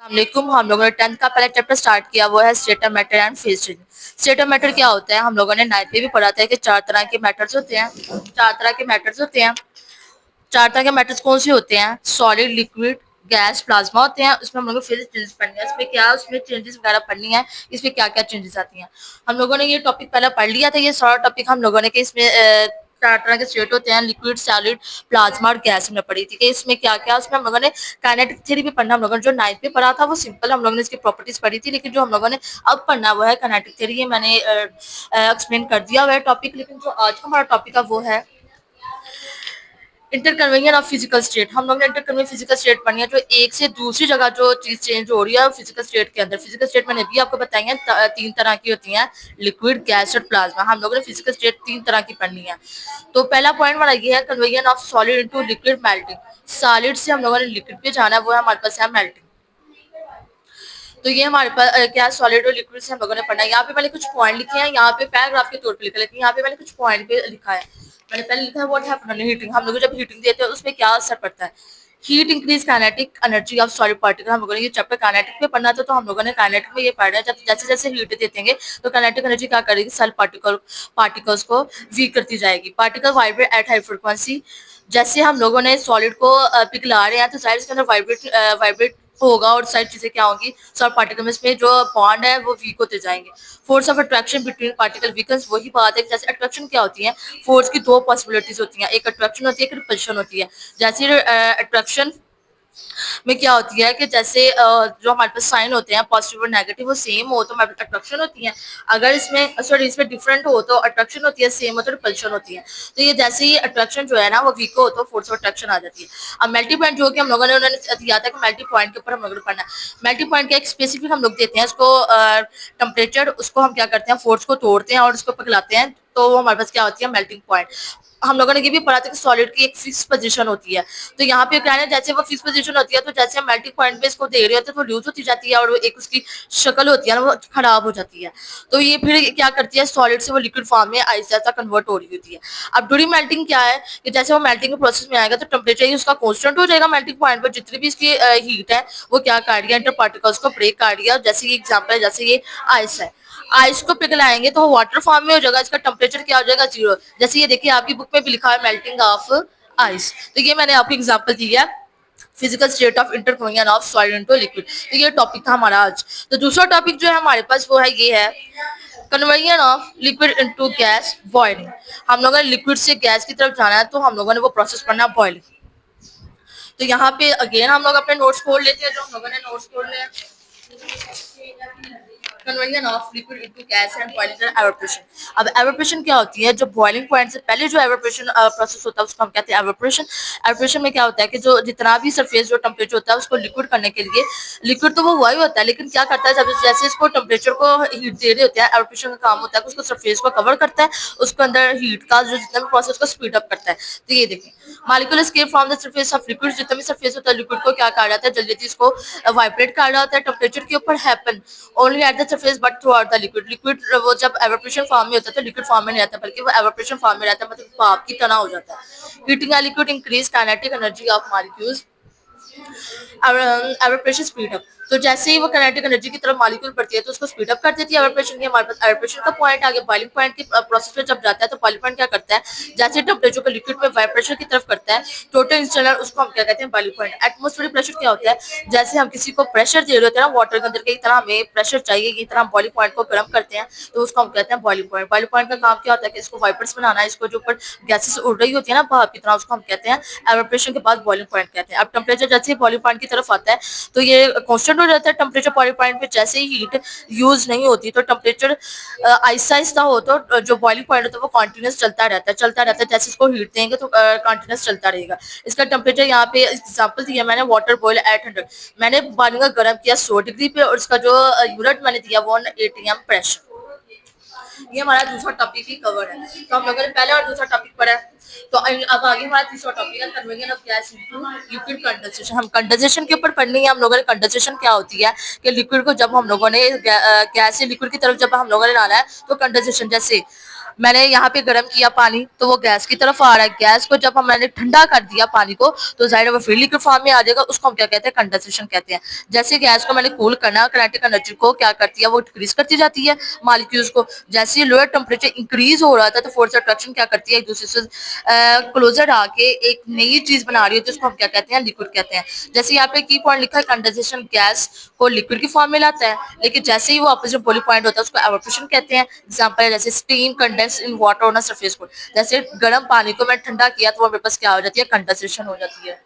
अस्सलामुअलैकुम। हम लोगों ने 10th का पहला चैप्टर स्टार्ट किया, वो है state of matter and phase change. State of matter क्या होता है? हम लोगों ने 9th में भी पढ़ा था कि चार तरह के मैटर्स होते हैं। चार तरह के मैटर्स कौन से होते हैं? सॉलिड, लिक्विड, गैस, प्लाज्मा होते हैं। उसमें हम लोगों को फेज चेंजेस पढ़नी है, उसमें चेंजेस वगैरह पढ़नी है, इसमें क्या क्या चेंजेस आती हैं। हम लोगों ने ये टॉपिक पहले पढ़ लिया था। ये सारा टॉपिक हम लोगों ने कि इसमें चार तरह के स्टेट होते हैं, लिक्विड, सॉलिड, प्लाज्मा और गैस। हमने पढ़ी थी कि इसमें क्या क्या, उसमें हम लोगों ने काइनेटिक थ्योरी भी पढ़ना। हम लोगों ने जो 9th में पढ़ा था वो सिंपल हम लोगों ने इसकी प्रॉपर्टीज पढ़ी थी, लेकिन जो हम लोगों ने अब पढ़ना वो है काइनेटिक थ्योरी। ये मैंने एक्सप्लेन कर दिया हुआ है टॉपिक, लेकिन जो आज का हमारा टॉपिक है वो है इंटरकन्वेंशन ऑफ फिजिकल स्टेट। हम लोग ने इंटरकन्वेंशन फिजिकल स्टेट पढ़नी है, जो एक से दूसरी जगह जो चीज चेंज हो रही है फिजिकल स्टेट के अंदर। फिजिकल स्टेट मैंने भी आपको बताई है, तीन तरह की होती हैं, लिक्विड, गैस और प्लाज्मा। हम लोगों ने फिजिकल स्टेट तीन तरह की पढ़नी है। तो पहला पॉइंट हमारा ये है convention of solid into liquid melting. Solid से हम लोगों ने लिक्विड पे जाना है, वो है हमारे पास है मेल्टिंग। तो ये हमारे पास क्या सॉलिड और लिक्विड से हम लोगों ने पढ़ना है। यहाँ पे मैंने कुछ पॉइंट लिखे हैं, यहाँ पे पैराग्राफ के तौर पे लिखा है, लेकिन यहाँ पे मैंने कुछ पॉइंट पे लिखा है। मैंने पहले लिखा है व्हाट हैपन हीटिंग। हम लोग जब हीटिंग देते हैं उसमें क्या असर पड़ता है? Heat increase kinetic energy of solid particle. हम लोगों ने ये चैप्टर काइनेटिक में पढ़ना था, तो हम लोगों ने काइनेटिक में ये पढ़ना है। जब जैसे जैसे हीट देतेंगे तो काइनेटिक एनर्जी क्या करेगी? सेल पार्टिकल्स को वीक करती जाएगी। Particle vibrate at high frequency. जैसे हम लोगों ने सॉलिड को पिघला रहे हैं तो जाहिर इसके अंदर वाइब्रेट होगा, और सारी चीजें क्या होंगी? सब पार्टिकल्स में जो बॉन्ड है वो वीक होते जाएंगे। Force of attraction between particle weakens. वही बात है, जैसे अट्रैक्शन क्या होती है? फोर्स की दो पॉसिबिलिटीज होती हैं, एक अट्रैक्शन होती है, एक रिपल्शन होती है। जैसे अट्रैक्शन में क्या होती है कि जैसे जो हमारे पास साइन होते हैं पॉजिटिव और नेगेटिव, वो सेम हो तो हमारे पास अट्रैक्शन होती है। अगर इसमें डिफरेंट हो तो अट्रैक्शन होती है, सेम हो तो रिपल्शन होती है। तो ये जैसे ही अट्रैक्शन जो है ना वो वीक हो तो फोर्स ऑफ अट्रैक्शन आ जाती है। अब मेल्टिंग पॉइंट जो कि हम लोगों ने उन्होंने दिया था कि मेल्टिंग पॉइंट के ऊपर हम लोगों ने पढ़ना है। मेल्टिंग पॉइंट का एक स्पेसिफिक हम लोग देते हैं इसको टेम्परेचर, उसको हम क्या करते हैं? फोर्स को तोड़ते हैं और उसको पिघलाते हैं, तो वो हमारे पास क्या होती है? Melting point. हम लोगों ने ये भी पढ़ा था कि सॉलिड की एक फिक्स पोजीशन होती है। तो यहाँ पे क्या है, जैसे वो फिक्स पोजीशन होती है तो जैसे हम मेल्टिंग पॉइंट पे इसको दे रहे होते हैं तो लूज होती जाती है, और एक उसकी शक्ल होती है ना वो खराब हो जाती है। तो ये फिर क्या करती है? सॉलिड से वो लिक्विड फॉर्म में आइस जैसा कन्वर्ट हो रही होती है। अब ड्यूरिंग मेल्टिंग क्या है कि जैसे वो मेल्टिंग के प्रोसेस में आएगा तो टेम्परेचर ही उसका कॉन्स्टेंट हो जाएगा। मेल्टिंग पॉइंट पर जितनी भी इसकी हीट है वो क्या कर रही है? इंटर पार्टिकल्स को ब्रेक कर रही है। जैसे ये एग्जाम्पल है, जैसे ये आइस है, आइस को पिघलाएंगे तो वाटर फॉर्म में हो जाएगा, इसका टेम्परेचर क्या हो जाएगा? 0। जैसे ये देखिए आपकी बुक में भी लिखा है मेल्टिंग ऑफ आइस। तो ये मैंने आपको एग्जांपल दी है, physical state of interconversion of solid into liquid. तो ये टॉपिक था हमारा आज। तो दूसरा टॉपिक जो है हमारे पास वो है, ये है conversion of liquid into gas, boiling. हम लोगों ने लिक्विड से गैस की तरफ जाना है तो हम लोगों ने वो प्रोसेस करना है, बॉइलिंग। तो यहाँ पे अगेन हम लोग अपने नोट्स खोल लेते हैं, जो हम लोगों ने नोट्स खोल लिया। Conversion of liquid into gas and boiling and evaporation. अब एवापोरेशन क्या होती है? जो बॉइलिंग पॉइंट से पहले जो एवापोरेशन प्रोसेस होता है उसको हम कहते हैं एवापोरेशन। एवापोरेशन में क्या होता है कि जो जितना भी सरफेस जो टेम्परेचर होता है उसको लिक्विड करने के लिए, लिक्विड तो वो हुआ ही होता है, लेकिन क्या करता है जब जैसे इसको टेम्परेचर को हीट दे रहे होते हैं, एवापोरेशन का काम होता है कि उसको सरफेस को कवर करता है, उसके अंदर हीट का जो जितना भी प्रोसेस को स्पीड अप करता है। तो ये देखिए, molecule escape from the surface of liquid. जितना भी सरफेस होता है लिक्विड को क्या कहा जाता है? जल्दी इसको वाइब्रेट कहा जाता है टेम्परेचर के ऊपर, happen only at the surface but through out the liquid. Liquid वो जब एवापोरेशन फॉर्म में होता है तो लिक्विड फॉर्म में नहीं रहता, बल्कि वो एवापोरेशन फॉर्म में रहता है, मतलब भाप की तरह हो जाता है। Heating a liquid increase kinetic energy of molecules, evaporation speed up. तो जैसे ही वो काइनेटिक एनर्जी की तरफ मॉलिक्यूल बढ़ती है तो उसको स्पीड अप कर देती है एवापोरेशन की। हमारे पास एवापोरेशन का पॉइंट आ गया। बॉइलिंग पॉइंट के प्रोसेस में जब जाता है तो बॉइलिंग पॉइंट क्या करता है? जैसे टेम्परेचर को लिक्विड में वाइब्रेशन की तरफ करता है, टोटल इंस्टेंट, उसको हम क्या कहते हैं? Boiling point. एटमॉस्फेरिक प्रेशर क्या होता है? जैसे हम किसी को प्रेशर दे रहे होते हैं ना वाटर के अंदर की तरह, हमें प्रेशर चाहिए, ये तरह हम बॉइलिंग पॉइंट को गर्म करते हैं तो उसको हम कहते हैं बॉइलिंग पॉइंट। बॉइलिंग पॉइंट का काम क्या होता है कि इसको वाइपर्स बनाना है, इसको जो ऊपर गैसेस उड़ रही होती है ना भाप की तरह, उसको हम कहते हैं एवापोरेशन के बाद बॉइलिंग पॉइंट कहते हैं। अब टेम्परेचर जैसे ही बॉइलिंग पॉइंट की तरफ आता है तो ये कांस्टेंट हो जाता है टेम्परेचर बॉइलिंग पॉइंट पे। जैसे ही हीट यूज नहीं होती तो टेम्परेचर आहिस्ता आहिस्ता हो तो जो बॉइलिंग पॉइंट होता है वो कॉन्टिन्यूस चलता रहता है। जैसे इसको हीट देंगे तो कॉन्टिन्यूस चलता रहेगा। इसका टेम्परेचर यहाँ पे एग्जाम्पल दिया मैंने, वाटर बॉयल एट 100। मैंने पानी को गर्म किया 100 डिग्री पे, और इसका जो यूनिट मैंने दिया वो ATM प्रेशर। ये हमारा दूसरा टॉपिक ही कवर है। तो हम लोगों ने पहला और दूसरा टॉपिक पढ़ा है। तो अब आगे हमारा तीसरा टॉपिक है conversion of gas into liquid condensation. हम कंडेंसेशन के ऊपर पढ़नी है हम लोगों ने। कंडेंसेशन क्या होती है कि लिक्विड को जब हम लोगों ने गैस से लिक्विड की तरफ जब हम लोगों ने डाला है तो कंडेंसेशन। जैसे मैंने यहाँ पे गर्म किया पानी तो वो गैस की तरफ आ रहा है। गैस को जब हम मैंने ठंडा कर दिया पानी को तो जाहिर है वो फिर लिक्विड फॉर्म में आ जाएगा। उसको हम क्या कहते हैं, कंडेंसेशन कहते हैं। जैसे गैस को मैंने कूल करना, काइनेटिक एनर्जी को क्या करती है, वो डिक्रीज करती जाती है मॉलिक्यूल्स को। जैसे लोअर टेम्परेचर इंक्रीज हो रहा था तो फोर्स अट्रैक्शन क्या करती है, एक दूसरे से क्लोजर आके एक नई चीज बना रही होती है, जिसको हम क्या कहते हैं, लिक्विड कहते हैं। जैसे यहाँ पे की पॉइंट लिखा है, कंडेंसेशन गैस को लिक्विड की फॉर्म में लाता है, लेकिन जैसे ही वो अपोजिट बॉइलिंग पॉइंट होता है उसको एवापोरेशन कहते हैं। एग्जांपल है जैसे steam condense in water on a surface को। जैसे गर्म पानी को मैं ठंडा किया तो वो मेरे पास क्या हो जाती है, कंडेंसेशन हो जाती है।